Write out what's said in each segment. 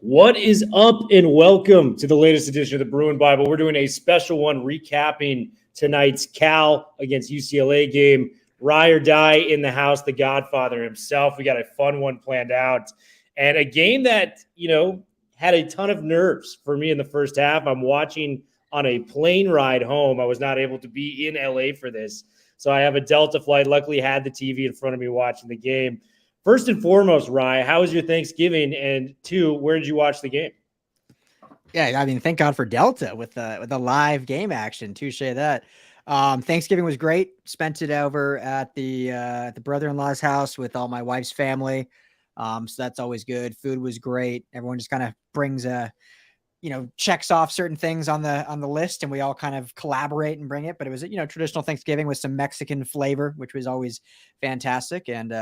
What is up, and welcome to the latest edition of the Bruin Bible. We're doing a special one recapping tonight's Cal against UCLA game. Rye or die in the house, the Godfather himself. We got a fun one planned out, and a game that, had a ton of nerves for me in the first half. I'm watching on a plane ride home. I was not able to be in LA for this, so I have a Delta flight. Luckily, had the TV in front of me watching the game. First and foremost, Rye, how was your Thanksgiving? And two, where did you watch the game? Yeah, I mean, thank God for Delta with the live game action. Touche that. Thanksgiving was great. Spent it over at the brother-in-law's house with all my wife's family. So that's always good. Food was great. Everyone just kind of brings checks off certain things on the list, and we all kind of collaborate and bring it. But it was traditional Thanksgiving with some Mexican flavor, which was always fantastic. And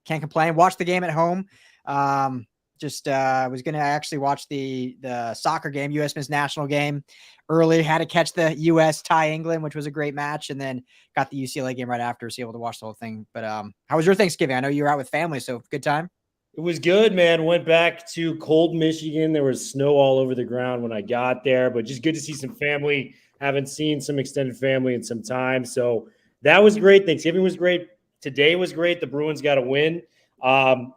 can't complain. Watched the game at home. Was going to actually watch the soccer game, U.S. men's national game early. Had to catch the U.S. tie England, which was a great match, and then got the UCLA game right after, so able to watch the whole thing. But how was your Thanksgiving? I know you were out with family, so good time. It was good, man. Went back to cold Michigan. There was snow all over the ground when I got there, but just good to see some family. Haven't seen some extended family in some time, so that was great. Thanksgiving was great. Today was great. The Bruins got a win.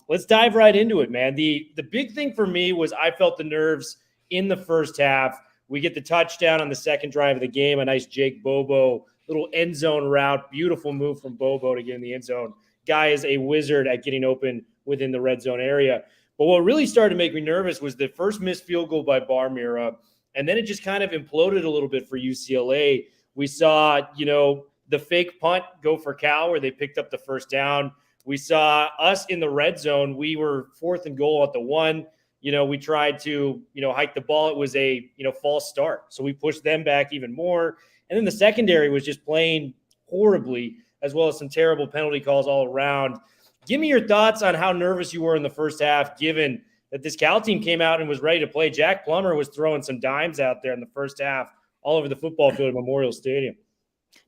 Let's dive right into it, man. The big thing for me was I felt the nerves in the first half. We get the touchdown on the second drive of the game, a nice Jake Bobo little end zone route. Beautiful move from Bobo to get in the end zone. Guy is a wizard at getting open within the red zone area. But what really started to make me nervous was the first missed field goal by Barmira, and then it just kind of imploded a little bit for UCLA. We saw, the fake punt go for Cal where they picked up the first down. We saw us in the red zone. We were 4th and goal at the 1. We tried to, hike the ball. It was a, false start. So we pushed them back even more. And then the secondary was just playing horribly, as well as some terrible penalty calls all around. Give me your thoughts on how nervous you were in the first half, given that this Cal team came out and was ready to play. Jack Plummer was throwing some dimes out there in the first half all over the football field at Memorial Stadium.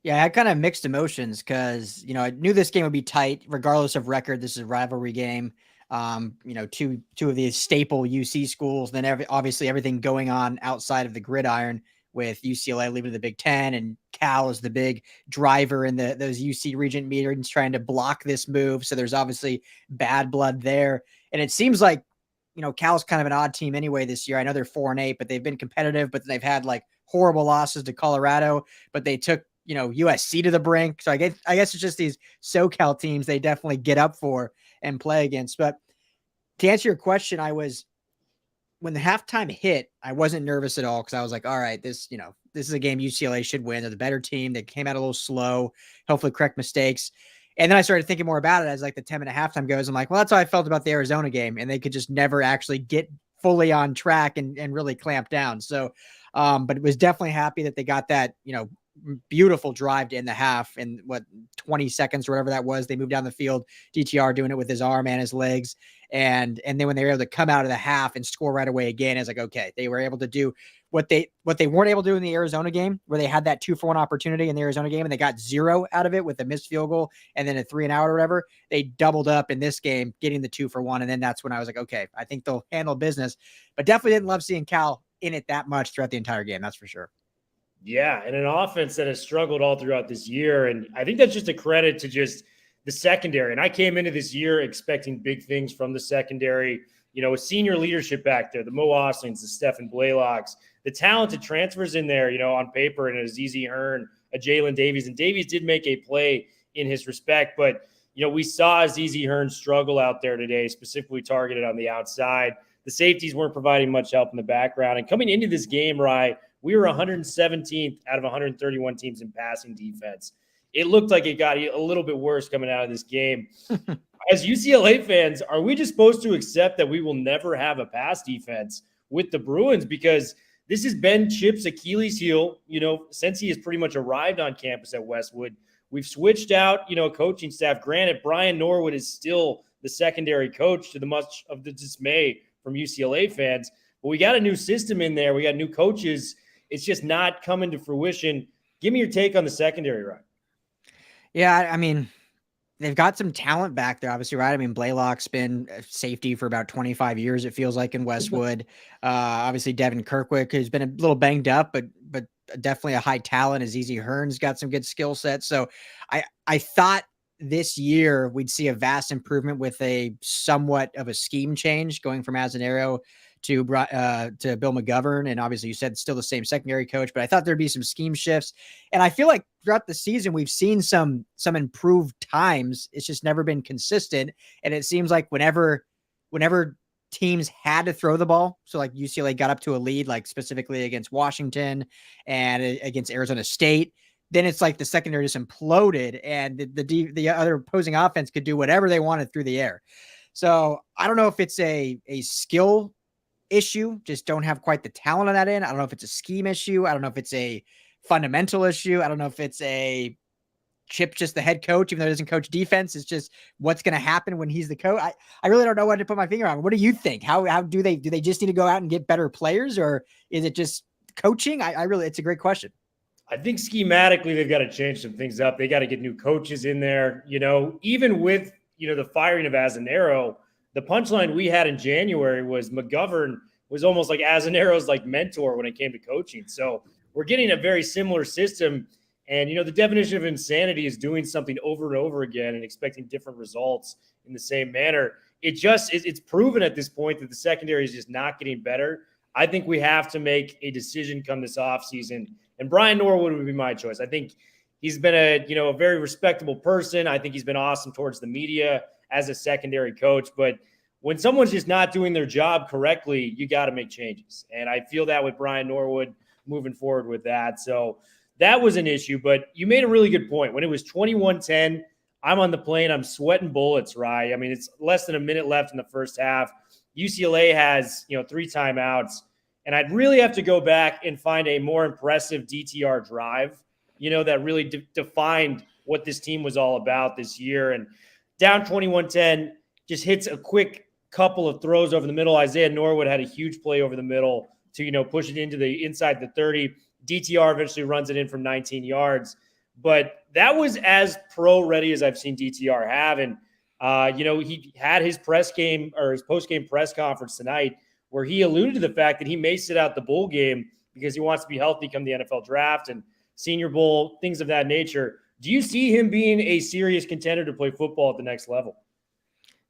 Yeah, I had kind of mixed emotions because, I knew this game would be tight regardless of record. This is a rivalry game. Two of these staple UC schools, then obviously everything going on outside of the gridiron with UCLA leaving the Big Ten, and Cal is the big driver in those UC Regent meetings trying to block this move. So there's obviously bad blood there. And it seems like, Cal's kind of an odd team anyway this year. I know they're 4-8, but they've been competitive, but they've had like horrible losses to Colorado, but they took USC to the brink. So I guess it's just these SoCal teams they definitely get up for and play against. But to answer your question, when the halftime hit, I wasn't nervous at all because I was like, all right, this is a game UCLA should win. They're the better team. They came out a little slow, hopefully correct mistakes. And then I started thinking more about it as like the 10-minute halftime goes. I'm like, well, that's how I felt about the Arizona game. And they could just never actually get fully on track and really clamp down. So, but it was definitely happy that they got that, beautiful drive to end the half in 20 seconds or whatever that was. They moved down the field, DTR doing it with his arm and his legs. And then when they were able to come out of the half and score right away again, I was like, okay, they were able to do what they weren't able to do in the Arizona game, where they had that 2-for-1 opportunity in the Arizona game and they got 0 out of it with a missed field goal and then a 3-and-out or whatever. They doubled up in this game, getting the 2-for-1. And then that's when I was like, okay, I think they'll handle business, but definitely didn't love seeing Cal in it that much throughout the entire game. That's for sure. Yeah, and an offense that has struggled all throughout this year. And I think that's just a credit to just the secondary. And I came into this year expecting big things from the secondary, with senior leadership back there, the Mo Oslings, the Stephen Blaylocks, the talented transfers in there, on paper, and a ZZ Hearn, a Jalen Davies. And Davies did make a play in his respect, but, we saw ZZ Hearn struggle out there today, specifically targeted on the outside. The safeties weren't providing much help in the background. And coming into this game, Rye, we were 117th out of 131 teams in passing defense. It looked like it got a little bit worse coming out of this game. As UCLA fans, are we just supposed to accept that we will never have a pass defense with the Bruins? Because this has been Chip's Achilles heel, since he has pretty much arrived on campus at Westwood. We've switched out, coaching staff. Granted, Brian Norwood is still the secondary coach, to the much of the dismay from UCLA fans. But we got a new system in there. We got new coaches. It's just not coming to fruition. Give me your take on the secondary, right? Yeah, I mean, they've got some talent back there, obviously, right? I mean, Blaylock's been a safety for about 25 years, it feels like, in Westwood. Obviously, Devin Kirkwick, who's been a little banged up, but definitely a high talent. Azizi Hearn's got some good skill sets. So I thought this year we'd see a vast improvement with a somewhat of a scheme change going from Azanero to Bill McGovern. And obviously you said still the same secondary coach, but I thought there'd be some scheme shifts. And I feel like throughout the season, we've seen some improved times. It's just never been consistent. And it seems like whenever teams had to throw the ball, so like UCLA got up to a lead, like specifically against Washington and against Arizona State, then it's like the secondary just imploded and the other opposing offense could do whatever they wanted through the air. So I don't know if it's a skill issue, just don't have quite the talent on that end. I don't know if it's a scheme issue. I don't know if it's a fundamental issue. I don't know if it's a Chip, just the head coach, even though he doesn't coach defense. It's just what's going to happen when he's the coach. I really don't know what to put my finger on. What do you think? How do they just need to go out and get better players, or is it just coaching? It's a great question. I think schematically they've got to change some things up. They got to get new coaches in there. Even with, the firing of Azanero, the punchline we had in January was McGovern was almost like Azanero's like mentor when it came to coaching. So we're getting a very similar system. And, the definition of insanity is doing something over and over again and expecting different results in the same manner. It's proven at this point that the secondary is just not getting better. I think we have to make a decision come this offseason. And Brian Norwood would be my choice. I think he's been a very respectable person. I think he's been awesome towards the media as a secondary coach. But when someone's just not doing their job correctly, you got to make changes. And I feel that with Brian Norwood moving forward with that. So that was an issue. But you made a really good point. When it was 21-10, I'm on the plane. I'm sweating bullets, right? I mean, it's less than a minute left in the first half. UCLA has, 3 timeouts. And I'd really have to go back and find a more impressive DTR drive, that really defined what this team was all about this year. And down 21-10, just hits a quick couple of throws over the middle. Isaiah Norwood had a huge play over the middle to, push it into the inside the 30. DTR eventually runs it in from 19 yards. But that was as pro-ready as I've seen DTR have. And, he had his post-game press conference tonight where he alluded to the fact that he may sit out the bowl game because he wants to be healthy come the NFL draft and Senior Bowl, things of that nature. Do you see him being a serious contender to play football at the next level?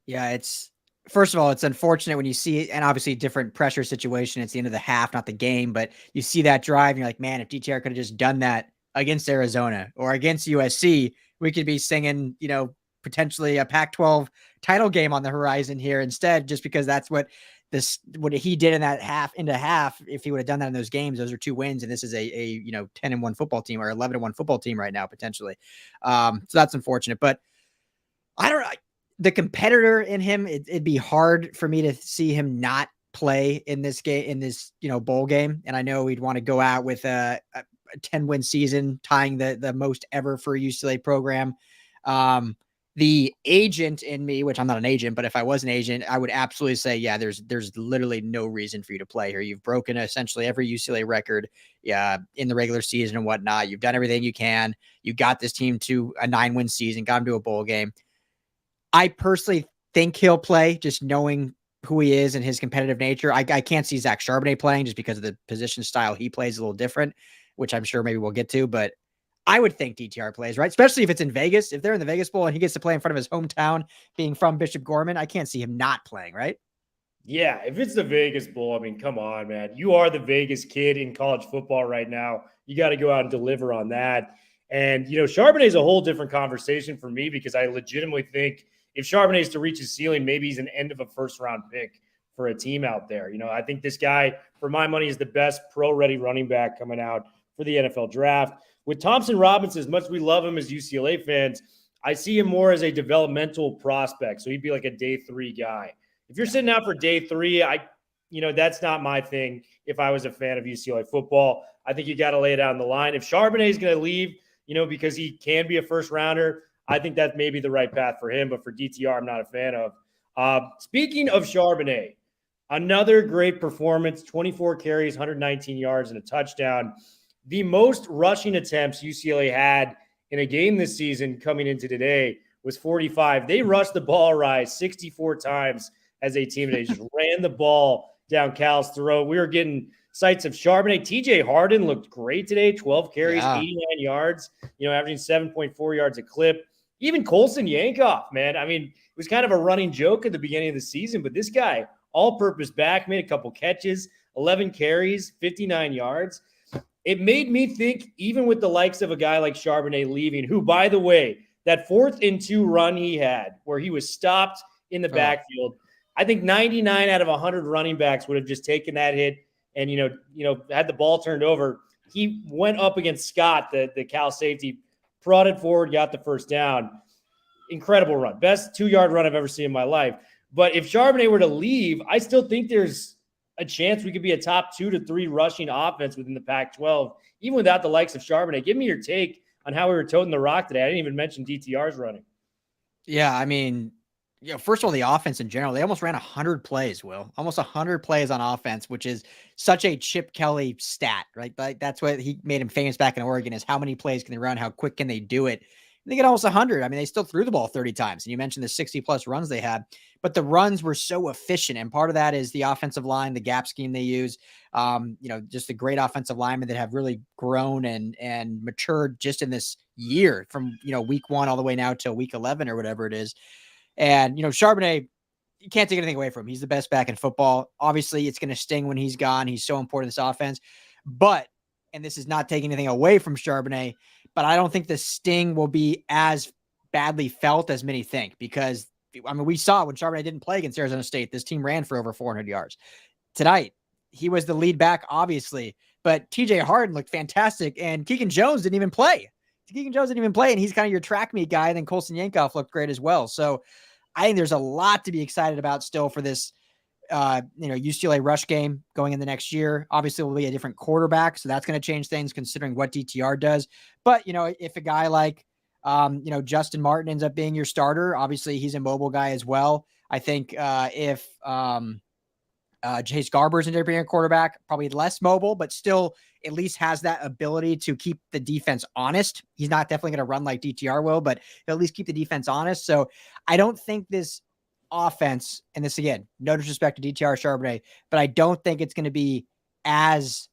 Yeah, first of all, it's unfortunate when you see, and obviously different pressure situation. It's the end of the half, not the game, but you see that drive and you're like, man, if DTR could have just done that against Arizona or against USC, we could be singing, potentially a Pac-12 title game on the horizon here instead, just because that's what he did in that half. If he would have done that in those games, those are 2 wins. And this is a 10-1 football team or 11-1 football team right now, potentially. So that's unfortunate, but I don't know. The competitor in him, it'd be hard for me to see him not play in this game, in this, bowl game. And I know we'd want to go out with a 10-win season, tying the most ever for a UCLA program. The agent in me, which I'm not an agent, but if I was an agent, I would absolutely say, yeah, there's literally no reason for you to play here. You've broken essentially every UCLA record in the regular season and whatnot. You've done everything you can. You got this team to a 9-win season, got him to a bowl game. I personally think he'll play, just knowing who he is and his competitive nature. I can't see Zach Charbonnet playing just because of the position style he plays a little different, which I'm sure maybe we'll get to, but I would think DTR plays, right? Especially if it's in Vegas. If they're in the Vegas Bowl and he gets to play in front of his hometown, being from Bishop Gorman, I can't see him not playing, right? Yeah, if it's the Vegas Bowl, I mean, come on, man. You are the Vegas kid in college football right now. You got to go out and deliver on that. And, Charbonnet is a whole different conversation for me because I legitimately think if Charbonnet is to reach his ceiling, maybe he's an end of a first-round pick for a team out there. I think this guy, for my money, is the best pro-ready running back coming out for the NFL draft. With Thompson Robinson, as much as we love him as UCLA fans, I see him more as a developmental prospect. So he'd be like a day 3 guy. If you're sitting out for day 3, that's not my thing. If I was a fan of UCLA football, I think you got to lay it out on the line. If Charbonnet is going to leave, because he can be a first rounder, I think that may be the right path for him. But for DTR, I'm not a fan of. Speaking of Charbonnet, another great performance, 24 carries, 119 yards, and a touchdown. The most rushing attempts UCLA had in a game this season coming into today was 45. They rushed the ball right 64 times as a team. They just ran the ball down Cal's throat. We were getting sights of Charbonnet. TJ Harden looked great today, 12 carries, 89 yards, averaging 7.4 yards a clip. Even Colson Yankoff, man. I mean, it was kind of a running joke at the beginning of the season, but this guy, all-purpose back, made a couple catches, 11 carries, 59 yards. It made me think, even with the likes of a guy like Charbonnet leaving, who, by the way, that 4th-and-2 run he had where he was stopped in the backfield, I think 99 out of 100 running backs would have just taken that hit and, had the ball turned over. He went up against Scott, the Cal safety, prodded forward, got the first down. Incredible run. Best 2-yard run I've ever seen in my life. But if Charbonnet were to leave, I still think there's a chance we could be a top 2 to 3 rushing offense within the Pac-12, even without the likes of Charbonnet. Give me your take on how we were toting the rock today. I didn't even mention DTR's running. Yeah, I mean, first of all, the offense in general, they almost ran 100 plays, Will. Almost 100 plays on offense, which is such a Chip Kelly stat, right? Like, that's what he made him famous back in Oregon, is how many plays can they run? How quick can they do it? And they get almost 100. I mean, they still threw the ball 30 times. And you mentioned the 60-plus runs they had. But the runs were so efficient. And part of that is the offensive line, the gap scheme they use, just the great offensive linemen that have really grown and matured just in this year from, week 1 all the way now to week 11 or whatever it is. And, Charbonnet, you can't take anything away from him. He's the best back in football. Obviously, it's going to sting when he's gone. He's so important to this offense. But, and this is not taking anything away from Charbonnet, but I don't think the sting will be as badly felt as many think, because, I mean, we saw when Charbonnet didn't play against Arizona State, this team ran for over 400 yards. Tonight, he was the lead back, obviously, but TJ Harden looked fantastic, and Keegan Jones didn't even play. And he's kind of your track meet guy. And then Colson Yankoff looked great as well. So I think there's a lot to be excited about still for this, UCLA rush game going in the next year. Obviously, it will be a different quarterback, so that's going to change things considering what DTR does. But, if a guy like, Justin Martin ends up being your starter, obviously he's a mobile guy as well. I think if Chase Garber's an being a quarterback, probably less mobile, but still at least has that ability to keep the defense honest. He's not definitely going to run like DTR will, but he'll at least keep the defense honest. So I don't think this offense, and this again, no disrespect to DTR Charbonnet, but I don't think it's going to be as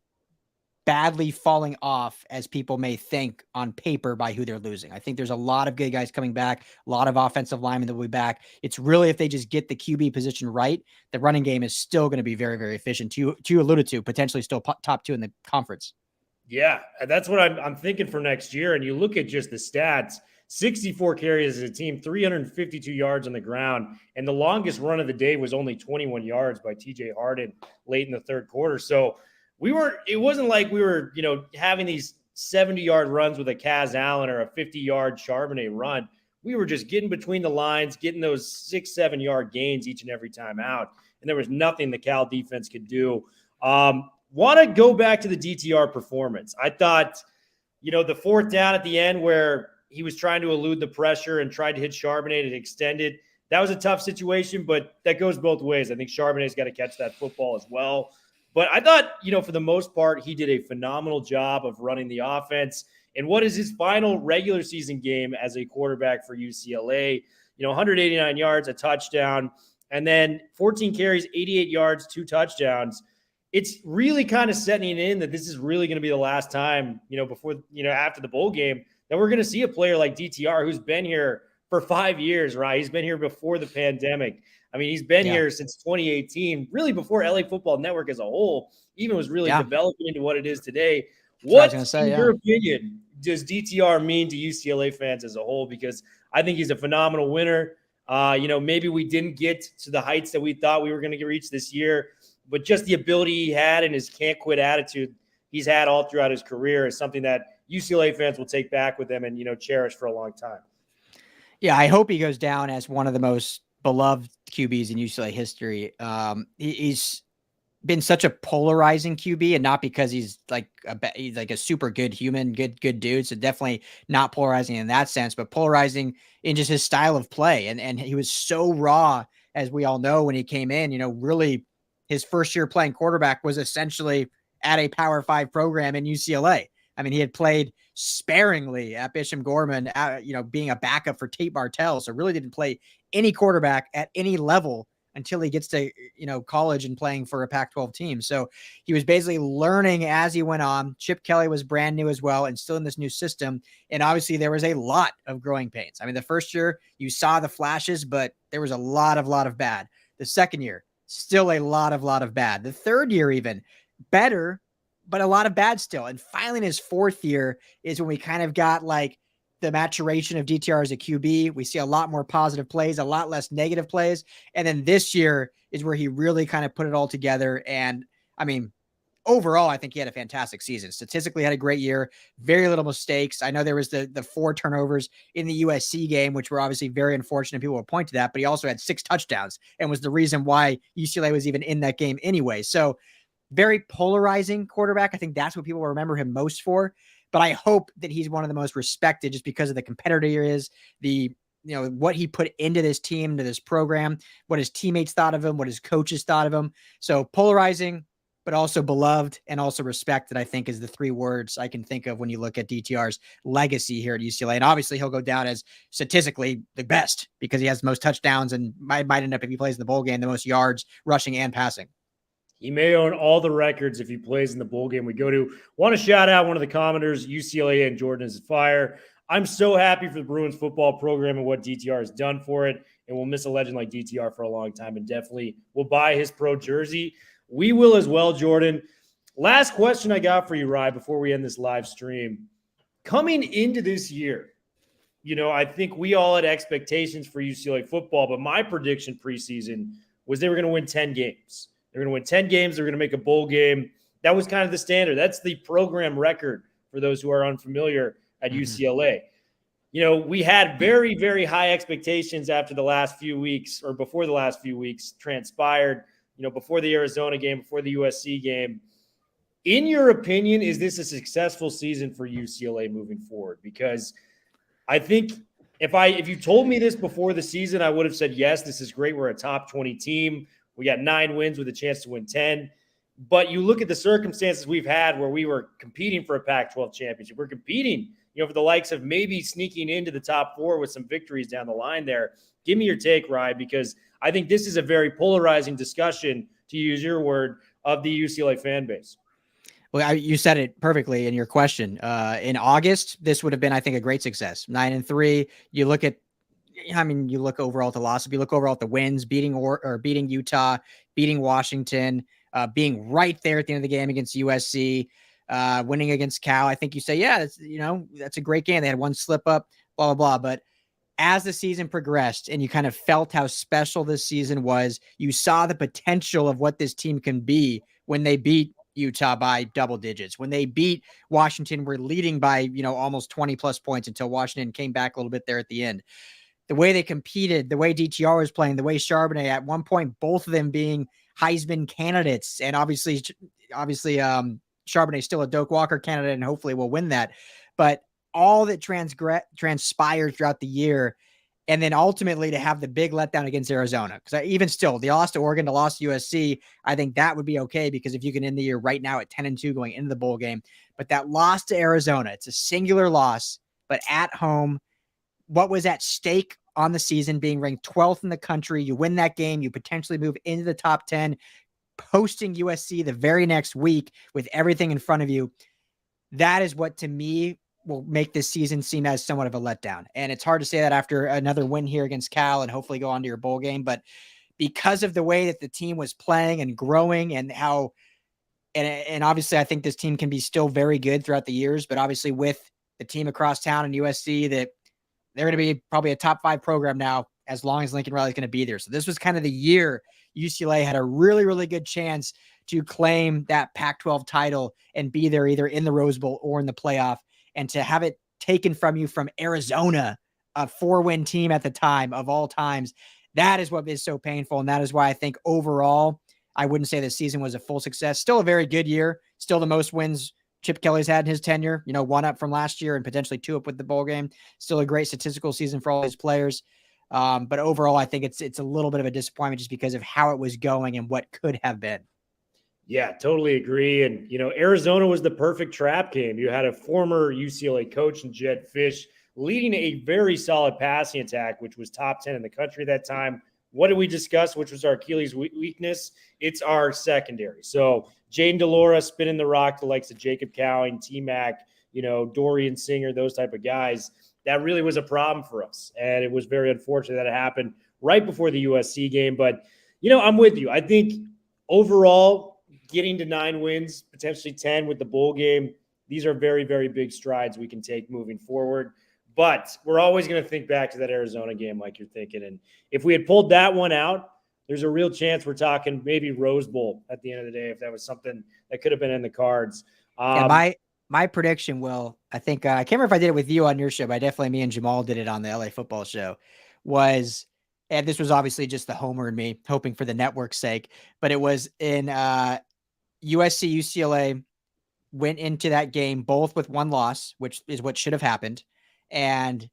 badly falling off as people may think on paper by who they're losing. I think there's a lot of good guys coming back, a lot of offensive linemen that will be back. It's really, if they just get the QB position right, the running game is still going to be very, very efficient. You alluded to potentially still top 2 in the conference. Yeah, that's what I'm thinking for next year. And you look at just the stats, 64 carries as a team, 352 yards on the ground. And the longest run of the day was only 21 yards by TJ Harden late in the third quarter. So it wasn't like we were, having these 70-yard runs with a Kaz Allen or a 50-yard Charbonnet run. We were just getting between the lines, getting those 6-7-yard gains each and every time out. And there was nothing the Cal defense could do. Want to go back to the DTR performance. I thought, the fourth down at the end where he was trying to elude the pressure and tried to hit Charbonnet and extend it. That was a tough situation, but that goes both ways. I think Charbonnet's got to catch that football as well. But I thought, for the most part, he did a phenomenal job of running the offense. And what is his final regular season game as a quarterback for UCLA? 189 yards, a touchdown, and then 14 carries, 88 yards, 2 touchdowns. It's really kind of setting in that this is really going to be the last time, before, after the bowl game, that we're going to see a player like DTR, who's been here for 5 years, right? He's been here before the pandemic. I mean, he's been here since 2018, really before LA Football Network as a whole even was really developing into what it is today. What, in your opinion, does DTR mean to UCLA fans as a whole? Because I think he's a phenomenal winner. Maybe we didn't get to the heights that we thought we were going to reach this year, but just the ability he had and his can't quit attitude he's had all throughout his career is something that UCLA fans will take back with them and, cherish for a long time. Yeah, I hope he goes down as one of the most beloved QBs in UCLA history. He's been such a polarizing QB, and not because he's he's like a super good human, good dude. So definitely not polarizing in that sense, but polarizing in just his style of play. And he was so raw, as we all know, when he came in. Really his first year playing quarterback was essentially at a Power 5 program in UCLA. I mean, he had played sparingly at Bishop Gorman, being a backup for Tate Martell. So really didn't play any quarterback at any level until he gets to, college and playing for a Pac-12 team. So he was basically learning as he went on. Chip Kelly was brand new as well and still in this new system. And obviously there was a lot of growing pains. I mean, the first year you saw the flashes, but there was a lot of bad. The second year, still a lot of bad. The third year, even better, but a lot of bad still. And finally in his fourth year is when we kind of got like the maturation of DTR as a QB. We see a lot more positive plays, a lot less negative plays. And then this year is where he really kind of put it all together. And I mean, overall, I think he had a fantastic season. Statistically had a great year, very little mistakes. I know there was the 4 turnovers in the USC game, which were obviously very unfortunate. People will point to that, but he also had 6 touchdowns and was the reason why UCLA was even in that game anyway. So very polarizing quarterback. I think that's what people will remember him most for. But I hope that he's one of the most respected just because of the competitor he is, what he put into this team, into this program, what his teammates thought of him, what his coaches thought of him. So polarizing, but also beloved and also respected, I think, is the 3 words I can think of when you look at DTR's legacy here at UCLA. And obviously he'll go down as statistically the best because he has the most touchdowns and might end up, if he plays in the bowl game, the most yards rushing and passing. He may own all the records if he plays in the bowl game. Want to shout out one of the commenters, UCLA and Jordan is fire. I'm so happy for the Bruins football program and what DTR has done for it. And we'll miss a legend like DTR for a long time and definitely will buy his pro jersey. We will as well, Jordan. Last question I got for you, Rye, before we end this live stream. Coming into this year, I think we all had expectations for UCLA football, but my prediction preseason was they were going to win 10 games. They're going to win 10 games. They're going to make a bowl game. That was kind of the standard. That's the program record for those who are unfamiliar at UCLA. We had very, very high expectations after the last few weeks or before the last few weeks transpired, before the Arizona game, before the USC game. In your opinion, is this a successful season for UCLA moving forward? Because I think if you told me this before the season, I would have said, yes, this is great. We're a top 20 team. We got 9 wins with a chance to win 10. But you look at the circumstances we've had where we were competing for a Pac-12 championship. We're competing, for the likes of maybe sneaking into the top 4 with some victories down the line there. Give me your take, Rye, because I think this is a very polarizing discussion, to use your word, of the UCLA fan base. Well, you said it perfectly in your question. In August, this would have been, I think, a great success. 9-3. You look overall at the losses. You look overall at the wins, beating Utah, beating Washington, being right there at the end of the game against USC, winning against Cal. I think you say, yeah, that's a great game. They had one slip up, blah, blah, blah. But as the season progressed and you kind of felt how special this season was, you saw the potential of what this team can be when they beat Utah by double digits. When they beat Washington, we're leading by, almost 20 plus points until Washington came back a little bit there at the end. The way they competed, the way DTR was playing, the way Charbonnet, at one point, both of them being Heisman candidates. And obviously Charbonnet still a Doak Walker candidate and hopefully will win that. But all that transpired throughout the year, and then ultimately to have the big letdown against Arizona. Because even still, the loss to Oregon, the loss to USC, I think that would be okay because if you can end the year right now at 10-2 going into the bowl game. But that loss to Arizona, it's a singular loss, but at home, what was at stake on the season, being ranked 12th in the country. You win that game, you potentially move into the top 10, hosting USC the very next week with everything in front of you. That is what, to me, will make this season seem as somewhat of a letdown. And it's hard to say that after another win here against Cal and hopefully go on to your bowl game. But because of the way that the team was playing and growing and how, and obviously I think this team can be still very good throughout the years, but obviously with the team across town and USC, that they're going to be probably a top 5 program now as long as Lincoln Riley's going to be there. So this was kind of the year UCLA had a really, really good chance to claim that Pac-12 title and be there either in the Rose Bowl or in the playoff. And to have it taken from you from Arizona, a 4-win team at the time of all times, that is what is so painful. And that is why I think overall, I wouldn't say the season was a full success. Still a very good year. Still the most wins Chip Kelly's had in his tenure, 1 up from last year and potentially 2 up with the bowl game. Still a great statistical season for all these players. But overall, I think it's a little bit of a disappointment just because of how it was going and what could have been. Yeah, totally agree. And, Arizona was the perfect trap game. You had a former UCLA coach in Jed Fish leading a very solid passing attack, which was top 10 in the country at that time. What did we discuss? Which was our Achilles weakness? It's our secondary. So Jaden DeLora spinning the rock, the likes of Jacob Cowing, T-Mac, Dorian Singer, those type of guys. That really was a problem for us. And it was very unfortunate that it happened right before the USC game. But, I'm with you. I think overall, getting to 9 wins, potentially 10 with the bowl game, these are very, very big strides we can take moving forward. But we're always going to think back to that Arizona game like you're thinking. And if we had pulled that one out, there's a real chance we're talking maybe Rose Bowl at the end of the day if that was something that could have been in the cards. My prediction, Will, I think I can't remember if I did it with you on your show, but me and Jamal did it on the LA football show, and this was obviously just the homer in me hoping for the network's sake, but it was in USC UCLA went into that game both with one loss, which is what should have happened. And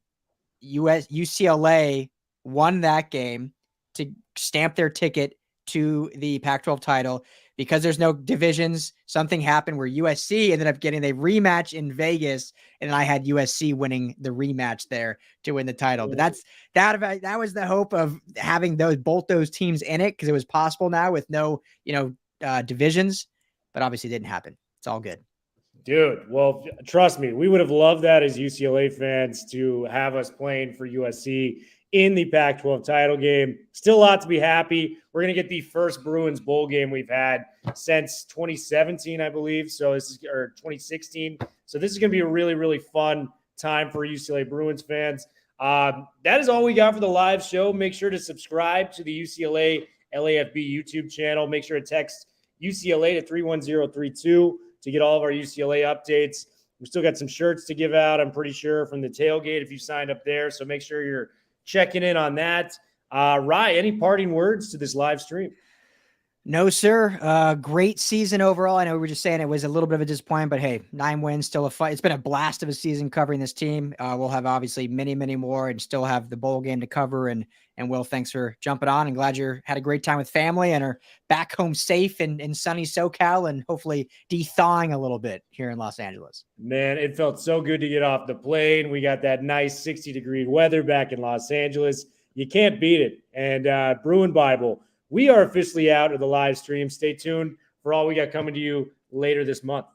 UCLA won that game to stamp their ticket to the Pac-12 title. Because there's no divisions, something happened where USC ended up getting a rematch in Vegas, and I had USC winning the rematch there to win the title. But that was the hope of having both those teams in it, because it was possible now with no divisions, but obviously didn't happen. It's all good. Dude, well, trust me, we would have loved that as UCLA fans to have us playing for USC in the Pac-12 title game. Still a lot to be happy. We're going to get the first Bruins bowl game we've had since 2017, I believe. So this is, or 2016. So this is going to be a really, really fun time for UCLA Bruins fans. That is all we got for the live show. Make sure to subscribe to the UCLA LAFB YouTube channel. Make sure to text UCLA to 31032 to get all of our UCLA updates. We still got some shirts to give out, I'm pretty sure, from the tailgate if you signed up there. So make sure you're checking in on that. Rye, any parting words to this live stream? No, sir. Great season overall. I know we were just saying it was a little bit of a disappointment, but hey, 9 wins, still a fight. It's been a blast of a season covering this team. We'll have obviously many, many more and still have the bowl game to cover. And Will, thanks for jumping on, and glad you had a great time with family and are back home safe in sunny SoCal and hopefully de-thawing a little bit here in Los Angeles. Man, it felt so good to get off the plane. We got that nice 60-degree weather back in Los Angeles. You can't beat it. And Bruin Bible, we are officially out of the live stream. Stay tuned for all we got coming to you later this month.